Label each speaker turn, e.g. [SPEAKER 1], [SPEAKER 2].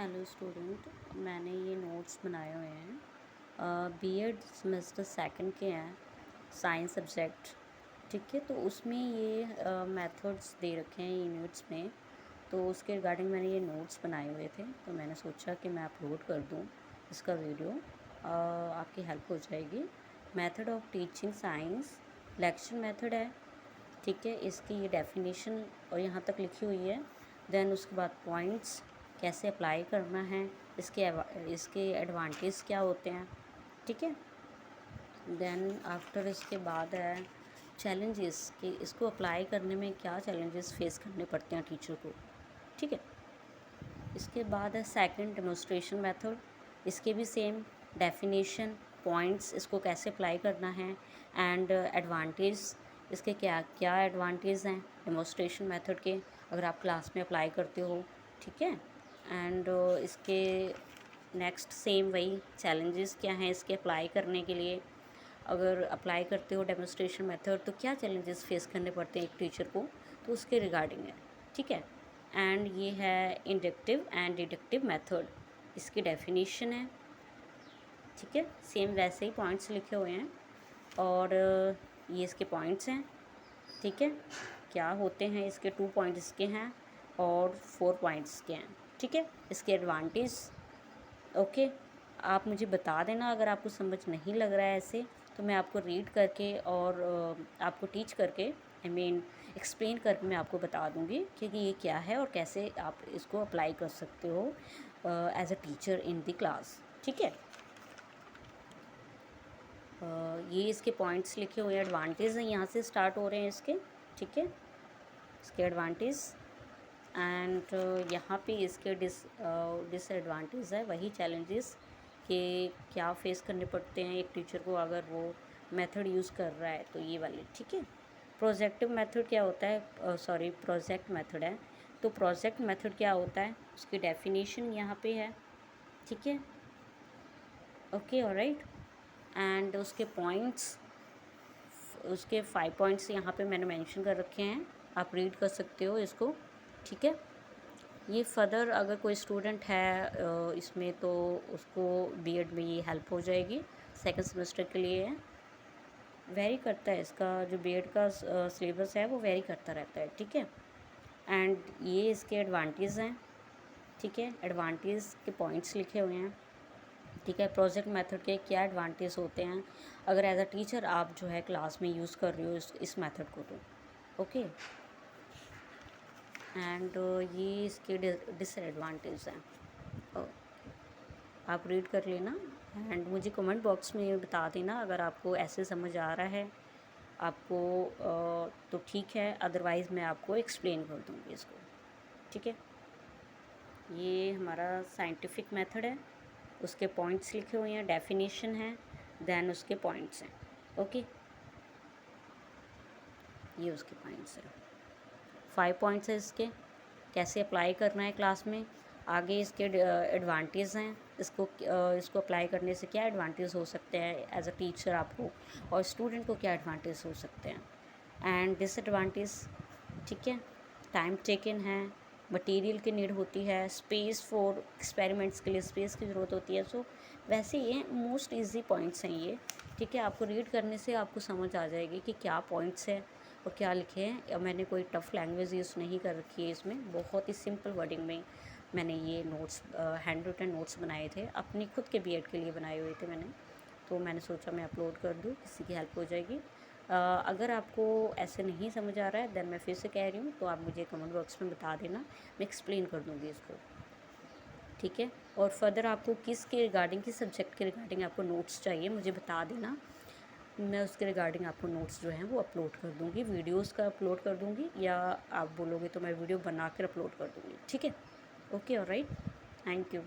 [SPEAKER 1] Hello student, मैंने ये notes बनाए हुए हैं। बीएड सेमेस्टर सेकंड के हैं, साइंस सब्जेक्ट। ठीक है, तो उसमें ये मेथड्स दे रखे हैं यूनिट्स में। तो उसके रिगार्डिंग मैंने ये नोट्स बनाए हुए थे, तो मैंने सोचा कि मैं अपलोड कर दूँ इसका वीडियो। आपकी हेल्प हो जाएगी। Method of teaching science lecture method है। ठीक है, इसकी ये डेफिनेशन और यहाँ तक लिखी हुई है। देन उसके बाद पॉइंट्स कैसे अप्लाई करना है, इसके एडवांटेज क्या होते हैं। ठीक है, देन आफ्टर इसके बाद है चैलेंजेस कि इसको अप्लाई करने में क्या चैलेंजेस फेस करने पड़ते हैं टीचर को। ठीक है, इसके बाद है सेकंड डेमोन्स्ट्रेशन मेथड। इसके भी सेम डेफिनेशन, पॉइंट्स, इसको कैसे अप्लाई करना है एंड एडवांटेज, इसके क्या क्या एडवांटेज हैं डेमोन्स्ट्रेशन मेथड के अगर आप क्लास में अप्लाई करते हो। ठीक है, एंड इसके नेक्स्ट सेम वही चैलेंजेस क्या हैं इसके अप्लाई करने के लिए। अगर अप्लाई करते हो डेमोन्स्ट्रेशन मेथड तो क्या चैलेंजेस फेस करने पड़ते हैं एक टीचर को, तो उसके रिगार्डिंग है। ठीक है, एंड ये है इंडक्टिव एंड डिडक्टिव मेथड, इसकी डेफिनेशन है। ठीक है, सेम वैसे ही पॉइंट्स लिखे हुए हैं और ये इसके पॉइंट्स हैं। ठीक है, क्या होते हैं इसके 2 पॉइंट्स इसके हैं और 4 पॉइंट्स के हैं। ठीक है, इसके एडवांटेज। ओके, आप मुझे बता देना अगर आपको समझ नहीं लग रहा है ऐसे, तो मैं आपको रीड करके और आपको टीच करके एक्सप्लेन करके मैं आपको बता दूंगी कि ये क्या है और कैसे आप इसको अप्लाई कर सकते हो as a teacher in the class. ठीक है, ये इसके पॉइंट्स लिखे हुए हैं, एडवांटेज हैं, यहाँ से स्टार्ट हो रहे हैं इसके। ठीक है, इसके एडवांटेज एंड यहाँ पे इसके डिसएडवांटेज है, वही चैलेंजेस कि क्या फेस करने पड़ते हैं एक टीचर को अगर वो मेथड यूज़ कर रहा है, तो ये वाले। ठीक है, प्रोजेक्टिव मेथड क्या होता है, प्रोजेक्ट मेथड है। तो प्रोजेक्ट मेथड क्या होता है, उसकी डेफिनेशन यहाँ पे है। ठीक है, ओके, ऑलराइट, एंड उसके पॉइंट्स, उसके 5 पॉइंट्स यहाँ पे मैंने मेंशन कर रखे हैं, आप रीड कर सकते हो इसको। ठीक है, ये फर्दर अगर कोई स्टूडेंट है इसमें तो उसको बीएड में ये हेल्प हो जाएगी, सेकंड सेमेस्टर के लिए है। वेरी करता है इसका जो बीएड का सिलेबस है वो वेरी करता रहता है। ठीक है, एंड ये इसके एडवांटेज हैं। ठीक है, एडवांटेज के पॉइंट्स लिखे हुए हैं। ठीक है, प्रोजेक्ट मेथड के क्या एडवांटेज होते हैं अगर एज अ टीचर आप जो है क्लास में यूज़ कर रहे हो इस मेथड को, तो ओके। एंड ये इसके डिसएडवांटेज हैं, आप रीड कर लेना एंड मुझे कमेंट बॉक्स में बता देना अगर आपको ऐसे समझ आ रहा है आपको तो ठीक है, अदरवाइज़ मैं आपको एक्सप्लेन कर दूँगी इसको। ठीक है, ये हमारा साइंटिफिक मेथड है, उसके पॉइंट्स लिखे हुए हैं, डेफिनेशन है, देन उसके पॉइंट्स हैं। ओके, ये उसके पॉइंट्स हैं, 5 पॉइंट्स है इसके, कैसे अप्लाई करना है क्लास में। आगे इसके एडवांटेज हैं, इसको अप्लाई करने से क्या एडवांटेज हो सकते हैं एज अ टीचर आपको, और स्टूडेंट को क्या एडवांटेज हो सकते हैं एंड डिसएडवांटेज। ठीक है, टाइम टेकन है, मटेरियल की नीड होती है, स्पेस फॉर एक्सपेरिमेंट्स के लिए स्पेस की ज़रूरत होती है। सो वैसे ये मोस्ट इजी पॉइंट्स हैं ये। ठीक है, आपको रीड करने से आपको समझ आ जाएगी कि क्या पॉइंट्स है और क्या लिखे हैं। मैंने कोई टफ़ लैंग्वेज यूज़ नहीं कर रखी है इसमें, बहुत ही सिंपल वर्डिंग में मैंने ये नोट्स, हैंड रिटन नोट्स बनाए थे, अपनी खुद के बीएड के लिए बनाए हुए थे मैंने। तो मैंने सोचा मैं अपलोड कर दूँ, किसी की हेल्प हो जाएगी। अगर आपको ऐसे नहीं समझ आ रहा है देन मैं फिर से कह रही हूँ, तो आप मुझे कमेंट बॉक्स में बता देना, मैं एक्सप्लेन कर दूँगी इसको। ठीक है, और फर्दर आपको किसके रिगार्डिंग, किस सब्जेक्ट के रिगार्डिंग आपको नोट्स चाहिए मुझे बता देना, मैं उसके रिगार्डिंग आपको नोट्स जो हैं वो अपलोड कर दूँगी, वीडियोस का अपलोड कर दूँगी, या आप बोलोगे तो मैं वीडियो बना कर अपलोड कर दूँगी। ठीक है, ओके, ऑलराइट, थैंक यू।